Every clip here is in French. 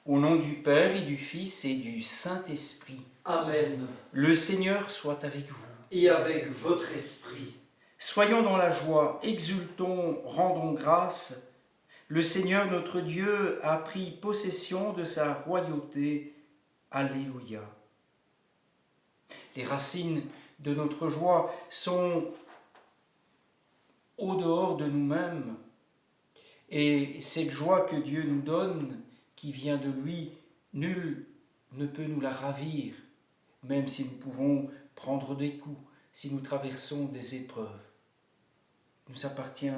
Au nom du Père et du Fils et du Saint-Esprit. Amen. Le Seigneur soit avec vous. Et avec votre esprit. Soyons dans la joie, exultons, rendons grâce. Le Seigneur notre Dieu a pris possession de sa royauté. Alléluia. Les racines de notre joie sont au dehors de nous-mêmes. Et cette joie que Dieu nous donne, qui vient de lui, nul ne peut nous la ravir, même si nous pouvons prendre des coups, si nous traversons des épreuves. Il nous appartient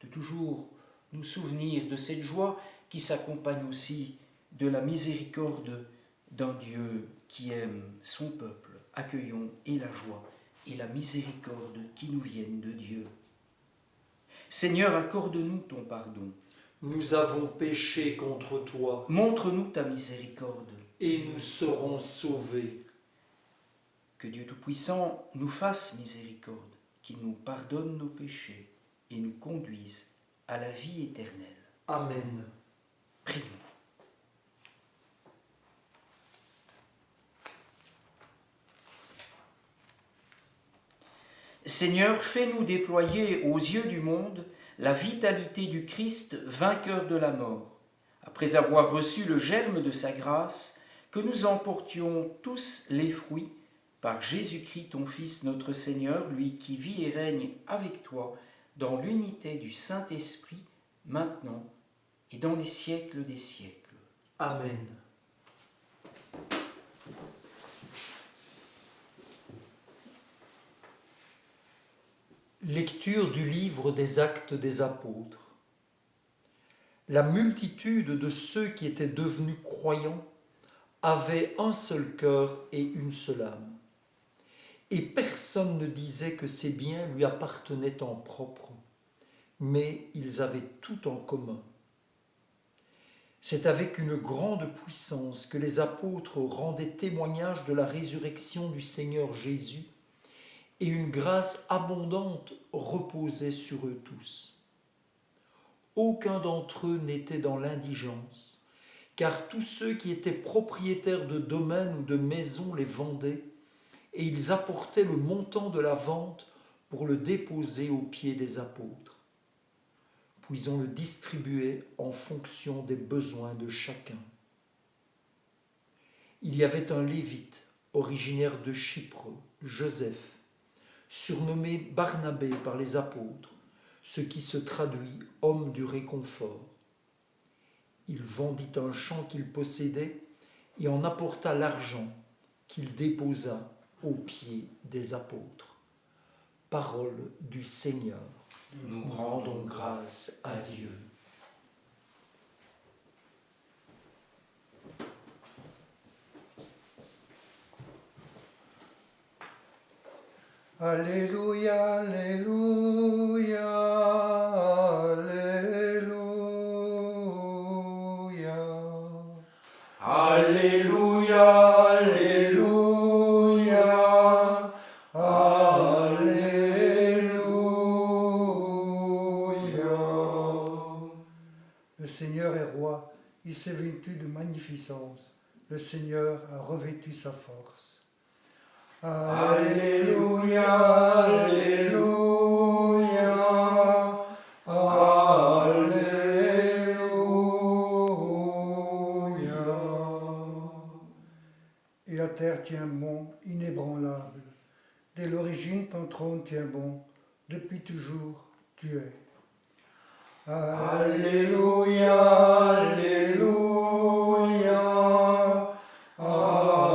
de toujours nous souvenir de cette joie qui s'accompagne aussi de la miséricorde d'un Dieu qui aime son peuple. Accueillons et la joie et la miséricorde qui nous viennent de Dieu. Seigneur, accorde-nous ton pardon. Nous avons péché contre toi. Montre-nous ta miséricorde. Et nous serons sauvés. Que Dieu Tout-Puissant nous fasse miséricorde, qu'il nous pardonne nos péchés et nous conduise à la vie éternelle. Amen. Prions. Seigneur, fais-nous déployer aux yeux du monde la vitalité du Christ, vainqueur de la mort. Après avoir reçu le germe de sa grâce, que nous en portions tous les fruits, par Jésus-Christ, ton Fils, notre Seigneur, lui qui vit et règne avec toi, dans l'unité du Saint-Esprit, maintenant et dans les siècles des siècles. Amen. Lecture du livre des Actes des Apôtres. La multitude de ceux qui étaient devenus croyants avait un seul cœur et une seule âme. Et personne ne disait que ses biens lui appartenaient en propre, mais ils avaient tout en commun. C'est avec une grande puissance que les apôtres rendaient témoignage de la résurrection du Seigneur Jésus, et une grâce abondante reposait sur eux tous. Aucun d'entre eux n'était dans l'indigence, car tous ceux qui étaient propriétaires de domaines ou de maisons les vendaient, et ils apportaient le montant de la vente pour le déposer aux pieds des apôtres. Puis on le distribuait en fonction des besoins de chacun. Il y avait un Lévite, originaire de Chypre, Joseph, surnommé Barnabé par les apôtres, ce qui se traduit « homme du réconfort ». Il vendit un champ qu'il possédait et en apporta l'argent qu'il déposa aux pieds des apôtres. Parole du Seigneur. Nous rendons grâce à Dieu. Alléluia, Alléluia, Alléluia. Alléluia, Alléluia, Alléluia. Le Seigneur est roi, il s'est vêtu de magnificence. Le Seigneur a revêtu sa force. Alléluia, Alléluia, Alléluia. Et la terre tient bon, inébranlable. Dès l'origine, ton trône tient bon. Depuis toujours, tu es. Alléluia, Alléluia,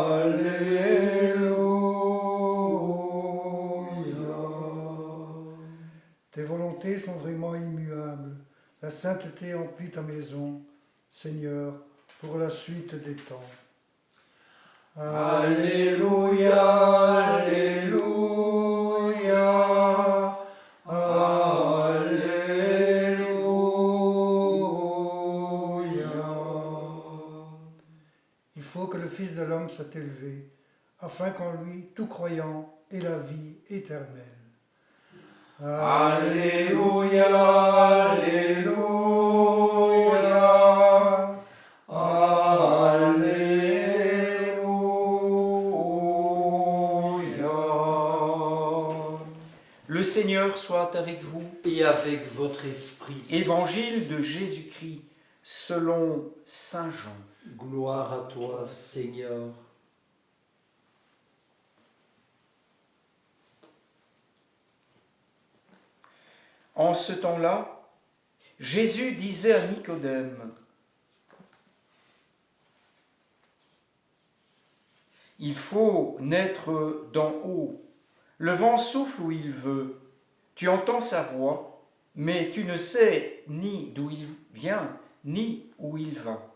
Alléluia. Tes volontés sont vraiment immuables. La sainteté emplit ta maison, Seigneur, pour la suite des temps. Alléluia, Alléluia, Alléluia. Il faut que le Fils de l'homme soit élevé, afin qu'en lui, tout croyant ait la vie éternelle. Alléluia, Alléluia, Alléluia. Le Seigneur soit avec vous. Et avec votre esprit. Évangile de Jésus-Christ selon Saint Jean. Gloire à toi, Seigneur. En ce temps-là, Jésus disait à Nicodème, « Il faut naître d'en haut. Le vent souffle où il veut. Tu entends sa voix, mais tu ne sais ni d'où il vient, ni où il va.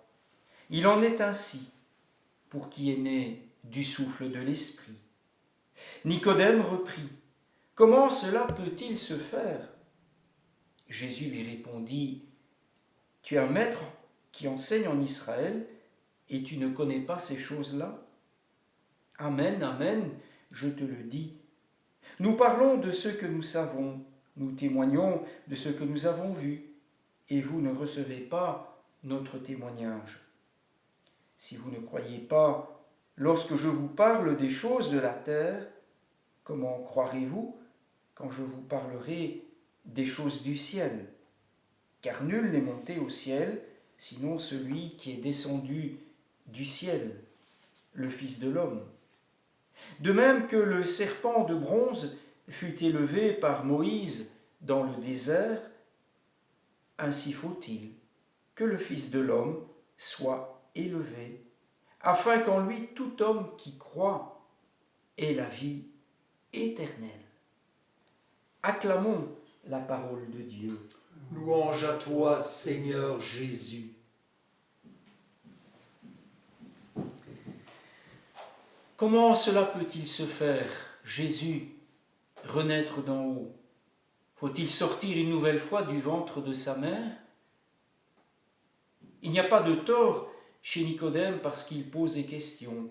Il en est ainsi pour qui est né du souffle de l'Esprit. » Nicodème reprit, « Comment cela peut-il se faire ?» Jésus lui répondit, « Tu es un maître qui enseigne en Israël et tu ne connais pas ces choses-là ? Amen, amen, je te le dis. Nous parlons de ce que nous savons, nous témoignons de ce que nous avons vu, et vous ne recevez pas notre témoignage. Si vous ne croyez pas lorsque je vous parle des choses de la terre, comment croirez-vous quand je vous parlerai des choses du ciel ? Car nul n'est monté au ciel, sinon celui qui est descendu du ciel, le Fils de l'homme. De même que le serpent de bronze fut élevé par Moïse dans le désert, ainsi faut-il que le Fils de l'homme soit élevé, afin qu'en lui tout homme qui croit ait la vie éternelle. Acclamons la parole de Dieu. Louange à toi, Seigneur Jésus. Comment cela peut-il se faire, Jésus, renaître d'en haut ? Faut-il sortir une nouvelle fois du ventre de sa mère ? Il n'y a pas de tort chez Nicodème parce qu'il pose des questions.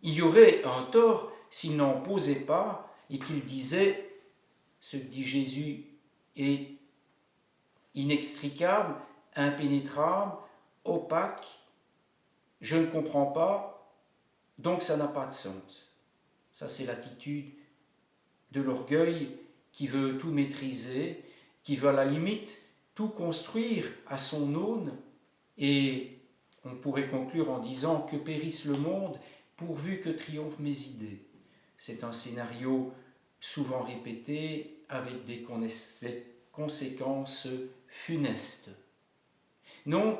Il y aurait un tort s'il n'en posait pas et qu'il disait « ce que dit Jésus est inextricable, impénétrable, opaque, je ne comprends pas, donc ça n'a pas de sens. » Ça, c'est l'attitude de l'orgueil qui veut tout maîtriser, qui veut à la limite tout construire à son aune, et on pourrait conclure en disant que périsse le monde pourvu que triomphent mes idées. C'est un scénario souvent répété avec des conséquences funestes. Non,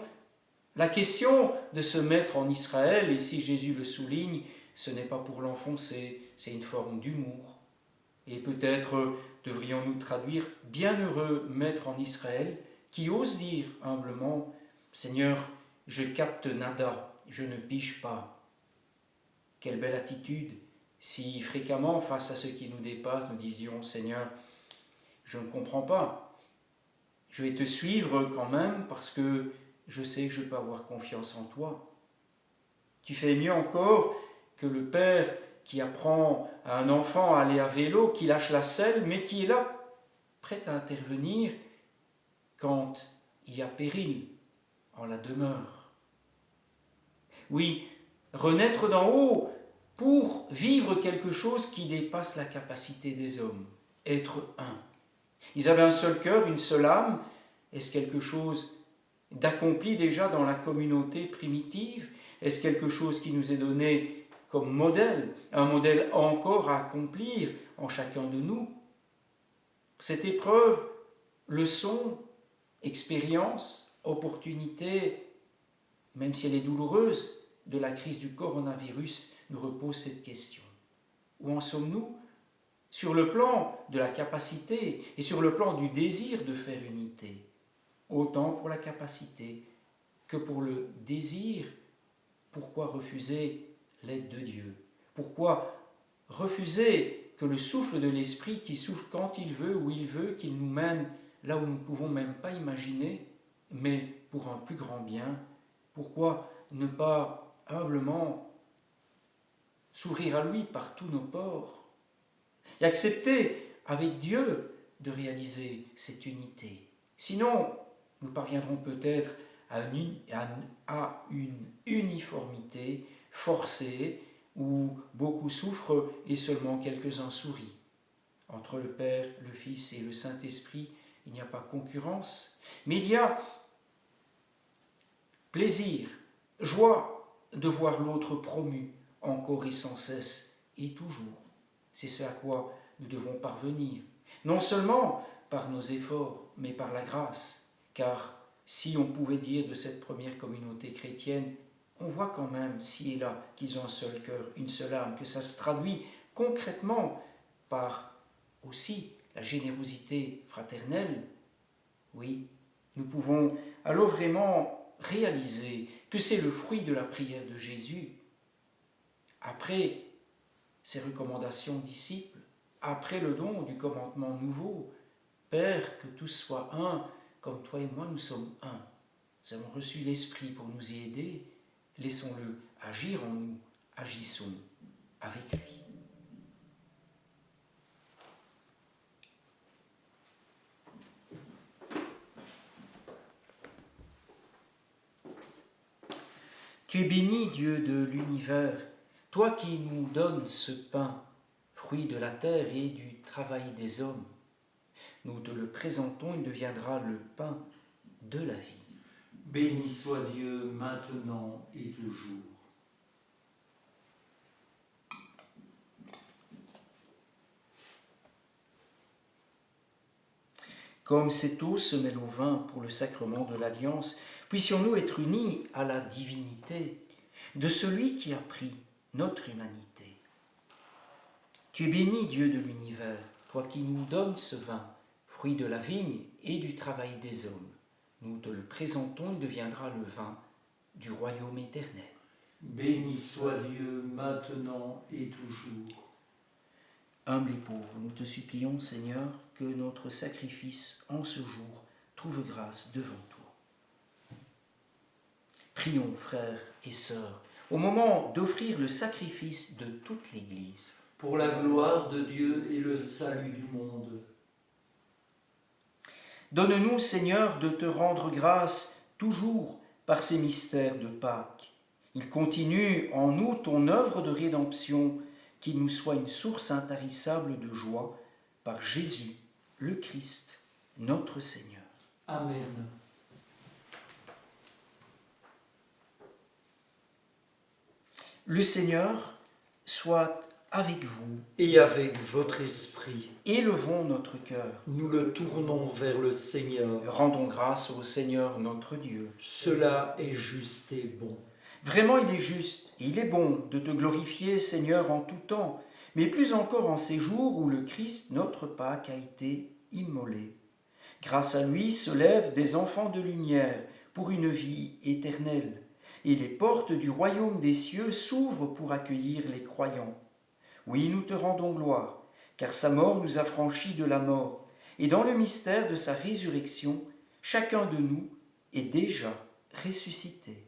la question de se mettre en Israël, et si Jésus le souligne, ce n'est pas pour l'enfoncer, c'est une forme d'humour. Et peut-être devrions-nous traduire « bienheureux maître en Israël » qui ose dire humblement « Seigneur, je capte nada, je ne pige pas ». Quelle belle attitude si fréquemment, face à ce qui nous dépasse, nous disions « Seigneur, je ne comprends pas, je vais te suivre quand même parce que je sais que je peux avoir confiance en toi. » Tu fais mieux encore que le père qui apprend à un enfant à aller à vélo, qui lâche la selle, mais qui est là, prêt à intervenir quand il y a péril en la demeure. Oui, renaître d'en haut pour vivre quelque chose qui dépasse la capacité des hommes, être un. Ils avaient un seul cœur, une seule âme. Est-ce quelque chose d'accompli déjà dans la communauté primitive ? Est-ce quelque chose qui nous est donné comme modèle, un modèle encore à accomplir en chacun de nous? Cette épreuve, leçon, expérience, opportunité, même si elle est douloureuse, de la crise du coronavirus, nous repose cette question. Où en sommes-nous ? Sur le plan de la capacité et sur le plan du désir de faire unité, autant pour la capacité que pour le désir. Pourquoi refuser l'aide de Dieu ? Pourquoi refuser que le souffle de l'Esprit qui souffle quand il veut, où il veut, qu'il nous mène là où nous ne pouvons même pas imaginer, mais pour un plus grand bien? Pourquoi ne pas humblement s'ouvrir à lui par tous nos pores et accepter avec Dieu de réaliser cette unité? Sinon, nous parviendrons peut-être à une uniformité forcée où beaucoup souffrent et seulement quelques-uns sourient. Entre le Père, le Fils et le Saint-Esprit, il n'y a pas concurrence, mais il y a plaisir, joie de voir l'autre promu encore et sans cesse et toujours. C'est ce à quoi nous devons parvenir, non seulement par nos efforts, mais par la grâce, car si on pouvait dire de cette première communauté chrétienne, on voit quand même, ci et là, qu'ils ont un seul cœur, une seule âme, que ça se traduit concrètement par aussi la générosité fraternelle. Oui, nous pouvons alors vraiment réaliser que c'est le fruit de la prière de Jésus. Après ses recommandations disciples, après le don du commandement nouveau, Père, que tous soient un, comme toi et moi nous sommes un. Nous avons reçu l'Esprit pour nous y aider, laissons-le agir en nous, agissons avec lui. Tu es béni, Dieu de l'univers, toi qui nous donnes ce pain, fruit de la terre et du travail des hommes. Nous te le présentons, il deviendra le pain de la vie. Béni soit Dieu maintenant et toujours. Comme cette eau se mêle au vin pour le sacrement de l'alliance, puissions-nous être unis à la divinité de celui qui a pris notre humanité. Tu es béni, Dieu de l'univers, toi qui nous donnes ce vin, fruit de la vigne et du travail des hommes. Nous te le présentons, il deviendra le vin du royaume éternel. Béni soit Dieu maintenant et toujours. Humble et pauvre, nous te supplions, Seigneur, que notre sacrifice en ce jour trouve grâce devant toi. Prions, frères et sœurs, au moment d'offrir le sacrifice de toute l'Église. Pour la gloire de Dieu et le salut du monde. Donne-nous, Seigneur, de te rendre grâce toujours par ces mystères de Pâques. Il continue en nous ton œuvre de rédemption, qu'il nous soit une source intarissable de joie par Jésus, le Christ, notre Seigneur. Amen. Le Seigneur soit avec vous. Et avec votre esprit, Élevons notre cœur. nous le tournons vers le Seigneur. Rendons grâce au Seigneur notre Dieu. Cela est juste et bon. Vraiment, il est juste et il est bon de te glorifier, Seigneur, en tout temps, mais plus encore en ces jours où le Christ, notre Pâque, a été immolé. Grâce à lui se lèvent des enfants de lumière pour une vie éternelle, et les portes du royaume des cieux s'ouvrent pour accueillir les croyants. Oui, nous te rendons gloire, car sa mort nous a franchis de la mort, et dans le mystère de sa résurrection, chacun de nous est déjà ressuscité.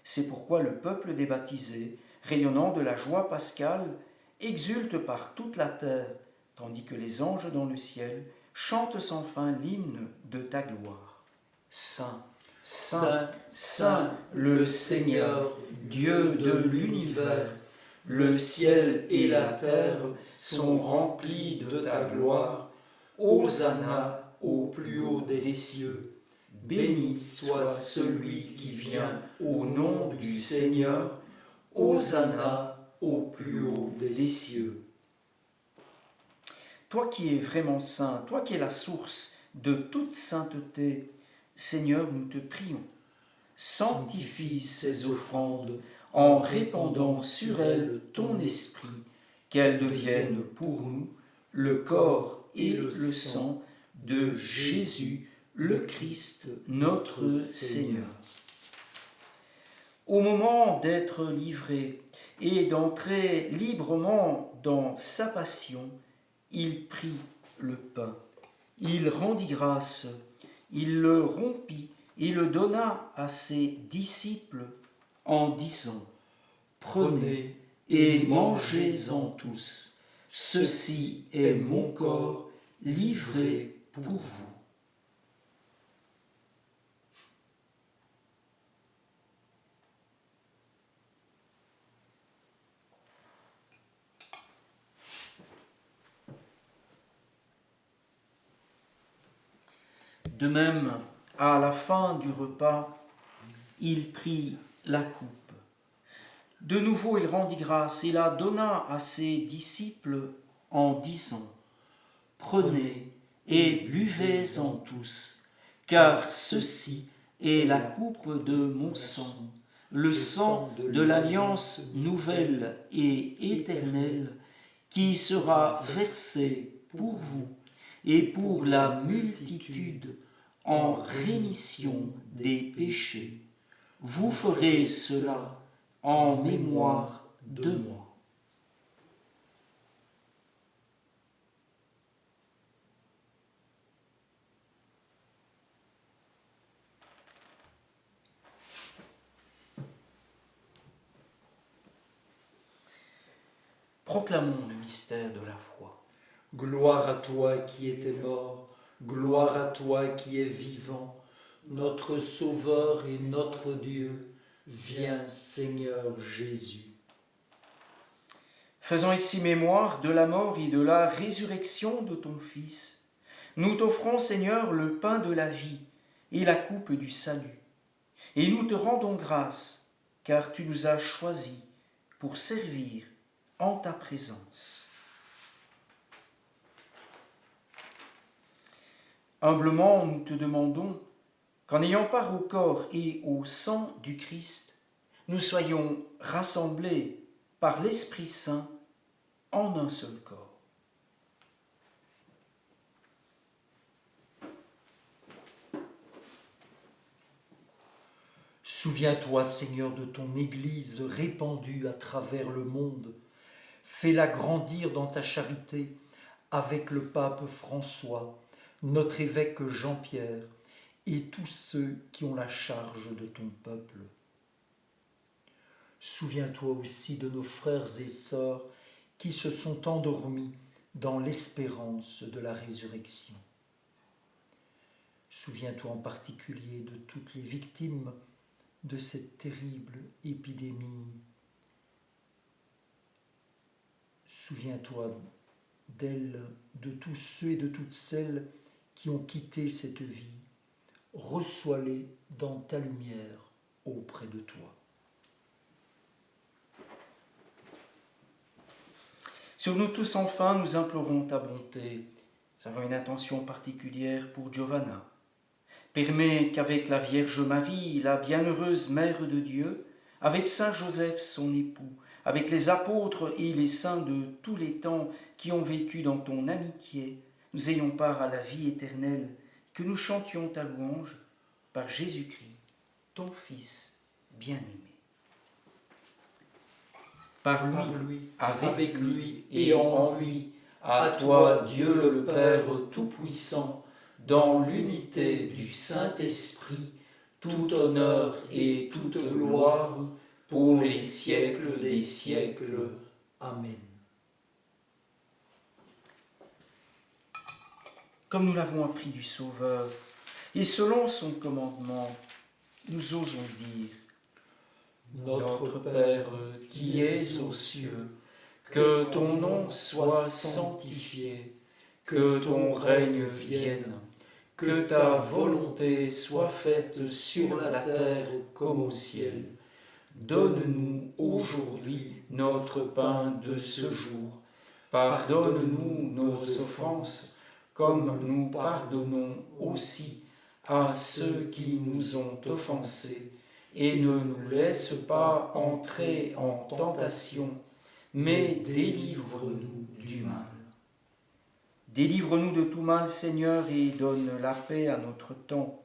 C'est pourquoi le peuple des baptisés, rayonnant de la joie pascale, exulte par toute la terre, tandis que les anges dans le ciel chantent sans fin l'hymne de ta gloire. Saint, Saint, Saint, le Seigneur, Dieu de l'univers, le ciel et la terre sont remplis de ta gloire. Hosanna au plus haut des cieux. Béni soit celui qui vient au nom du Seigneur. Hosanna au plus haut des cieux. Toi qui es vraiment saint, toi qui es la source de toute sainteté, Seigneur, nous te prions. Sanctifie ces offrandes en répandant sur elles ton esprit, qu'elles deviennent pour nous le corps et le sang de Jésus, le Christ, notre Seigneur. Au moment d'être livré et d'entrer librement dans sa passion, il prit le pain, il rendit grâce, il le rompit et le donna à ses disciples en disant : Prenez et mangez-en tous, ceci est mon corps livré pour vous. De même, à la fin du repas, il prit la coupe. De nouveau, il rendit grâce et la donna à ses disciples en disant : « Prenez et buvez-en tous, car ceci est la coupe de mon sang, le sang de l'alliance nouvelle et éternelle, qui sera versé pour vous et pour la multitude en rémission des péchés. Vous ferez cela en mémoire de moi. » Proclamons le mystère de la foi. Gloire à toi qui étais mort, gloire à toi qui es vivant, notre Sauveur et notre Dieu. Viens, Seigneur Jésus. Faisons ici mémoire de la mort et de la résurrection de ton Fils. Nous t'offrons, Seigneur, le pain de la vie et la coupe du salut. Et nous te rendons grâce, car tu nous as choisis pour servir en ta présence. Humblement, nous te demandons qu'en ayant part au corps et au sang du Christ, nous soyons rassemblés par l'Esprit Saint en un seul corps. Souviens-toi, Seigneur, de ton Église répandue à travers le monde. Fais-la grandir dans ta charité avec le pape François, notre évêque Jean-Pierre et tous ceux qui ont la charge de ton peuple. Souviens-toi aussi de nos frères et sœurs qui se sont endormis dans l'espérance de la résurrection. Souviens-toi en particulier de toutes les victimes de cette terrible épidémie. Souviens-toi d'elles, de tous ceux et de toutes celles qui ont quitté cette vie. Reçois-les dans ta lumière auprès de toi. Sur nous tous, enfin, nous implorons ta bonté. Nous avons une intention particulière pour Giovanna. Permets qu'avec la Vierge Marie, la bienheureuse Mère de Dieu, avec Saint Joseph, son époux, avec les apôtres et les saints de tous les temps qui ont vécu dans ton amitié, nous ayons part à la vie éternelle, que nous chantions ta louange par Jésus-Christ, ton Fils bien-aimé. Par lui, avec lui et en lui, à toi, Dieu le Père Tout-Puissant, dans l'unité du Saint-Esprit, tout honneur et toute gloire pour les siècles des siècles. Amen. Comme nous l'avons appris du Sauveur, et selon son commandement, nous osons dire : Notre Père qui es aux cieux, que ton nom soit sanctifié, que ton règne vienne, que ta volonté soit faite sur la terre comme au ciel. Donne-nous aujourd'hui notre pain de ce jour. Pardonne-nous nos offenses, comme nous pardonnons aussi à ceux qui nous ont offensés. Et ne nous laisse pas entrer en tentation, mais délivre-nous du mal. Délivre-nous de tout mal, Seigneur, et donne la paix à notre temps.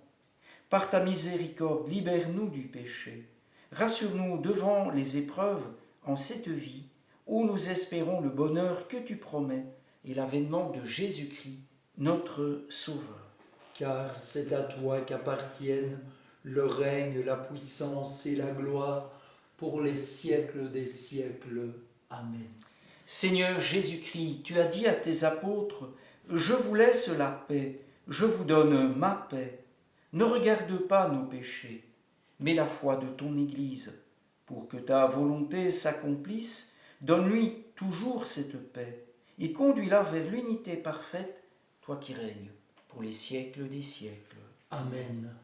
Par ta miséricorde, libère-nous du péché. Rassure-nous devant les épreuves en cette vie, où nous espérons le bonheur que tu promets et l'avènement de Jésus-Christ, notre Sauveur. Car c'est à toi qu'appartiennent le règne, la puissance et la gloire pour les siècles des siècles. Amen. Seigneur Jésus-Christ, tu as dit à tes apôtres : je vous laisse la paix, je vous donne ma paix. Ne regarde pas nos péchés, mais la foi de ton Église. Pour que ta volonté s'accomplisse, donne-lui toujours cette paix et conduis-la vers l'unité parfaite, toi qui règnes pour les siècles des siècles. Amen.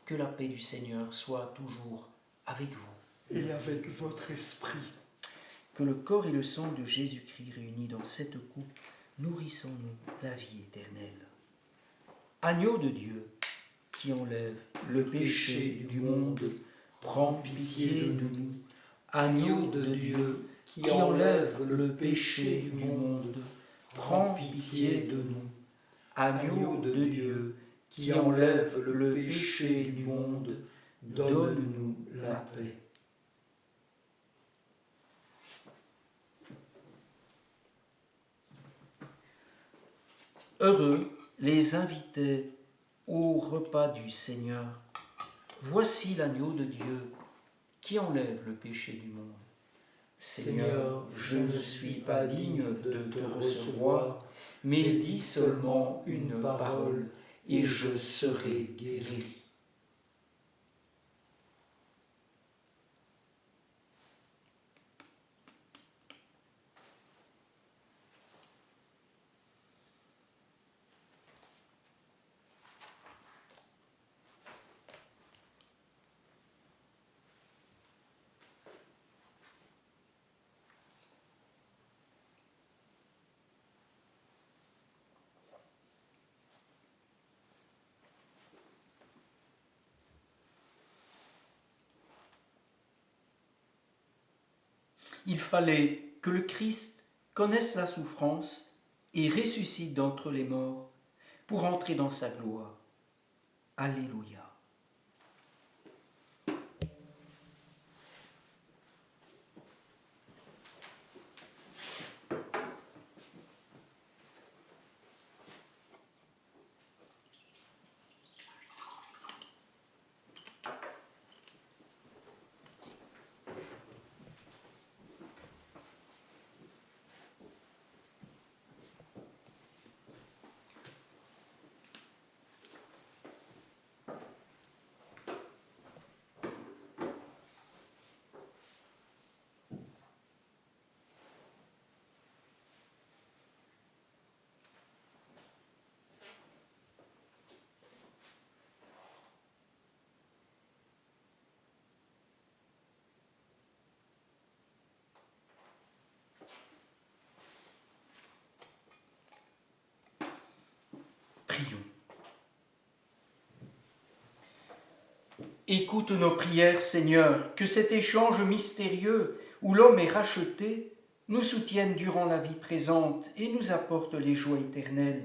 Que la paix du Seigneur soit toujours avec vous. Et avec votre esprit. Que le corps et le sang de Jésus-Christ réunis dans cette coupe nourrissons-nous la vie éternelle. Agneau de Dieu, qui enlève le péché du monde, prends pitié de nous. Agneau de Dieu, qui enlève le péché du monde, prends pitié de nous. Agneau de Dieu, qui enlève le péché du monde, donne-nous la paix. Heureux les invités au repas du Seigneur. Voici l'agneau de Dieu qui enlève le péché du monde. Seigneur, je ne suis pas digne de te recevoir, mais dis seulement une parole et je serai guéri. Il fallait que le Christ connaisse la souffrance et ressuscite d'entre les morts pour entrer dans sa gloire. Alléluia. Prions. Écoute nos prières, Seigneur, que cet échange mystérieux où l'homme est racheté nous soutienne durant la vie présente et nous apporte les joies éternelles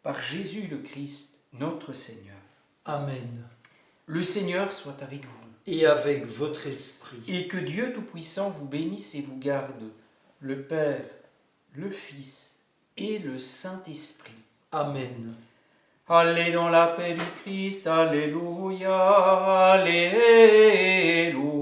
par Jésus le Christ, notre Seigneur. Amen. Le Seigneur soit avec vous. Et avec votre esprit. Et que Dieu Tout-Puissant vous bénisse et vous garde, le Père, le Fils et le Saint-Esprit. Amen. Allez dans la paix du Christ, alléluia, alléluia.